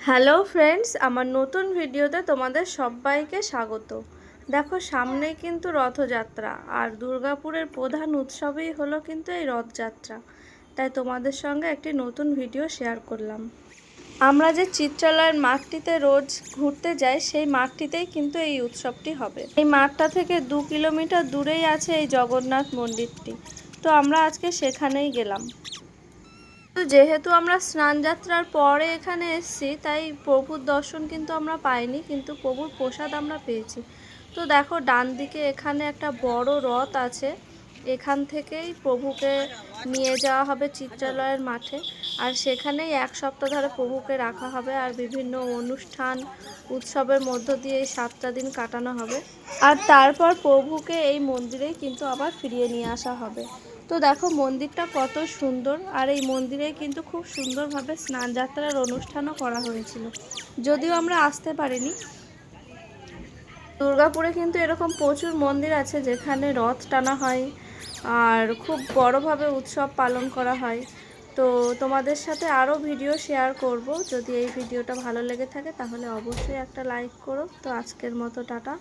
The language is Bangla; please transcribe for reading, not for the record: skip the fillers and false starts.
হ্যালো ফ্রেন্ডস, আমার নতুন ভিডিওতে তোমাদের সবাইকে স্বাগত। দেখো, সামনেই কিন্তু রথযাত্রা, আর দুর্গাপুরের প্রধান উৎসবই হলো কিন্তু এই রথযাত্রা। তাই তোমাদের সঙ্গে একটি নতুন ভিডিও শেয়ার করলাম। আমরা যে চিত্রালয়ের মাঠটিতে রোজ ঘুরতে যাই, সেই মাঠটিতেই কিন্তু এই উৎসবটি হবে। এই মাঠটা থেকে 2 কিলোমিটার দূরেই আছে এই জগন্নাথ মন্দিরটি। তো আমরা আজকে সেখানেই গেলাম। তো যেহেতু আমরা স্নান যাত্রার পরে এখানে এসেছি, তাই প্রভুর দর্শন কিন্তু আমরা পাইনি, কিন্তু প্রভুর প্রসাদ আমরা পেয়েছি। তো দেখো, ডান দিকে এখানে একটা বড় রথ আছে। এখান থেকেই প্রভুকে নিয়ে যাওয়া হবে চিত্রালয়ের মাঠে, আর সেখানেই 1 সপ্তাহ ধরে প্রভুকে রাখা হবে, আর বিভিন্ন অনুষ্ঠান উৎসবের মধ্য দিয়ে এই 7টা দিন কাটানো হবে। আর তারপর প্রভুকে এই মন্দিরেই কিন্তু আবার ফিরিয়ে নিয়ে আসা হবে। তো দেখো, মন্দিরটা কত সুন্দর, আর এই মন্দিরে কিন্তু খুব সুন্দরভাবে স্নান যাত্রার অনুষ্ঠানও করা হয়েছিল, যদিও আমরা আসতে পারিনি। দুর্গাপুরে কিন্তু এরকম প্রচুর মন্দির আছে যেখানে রথ টানা হয় আর খুব বড়োভাবে উৎসব পালন করা হয়। তো তোমাদের সাথে আরও ভিডিও শেয়ার করব। যদি এই ভিডিওটা ভালো লেগে থাকে তাহলে অবশ্যই একটা লাইক করো। তো আজকের মতো টাটা।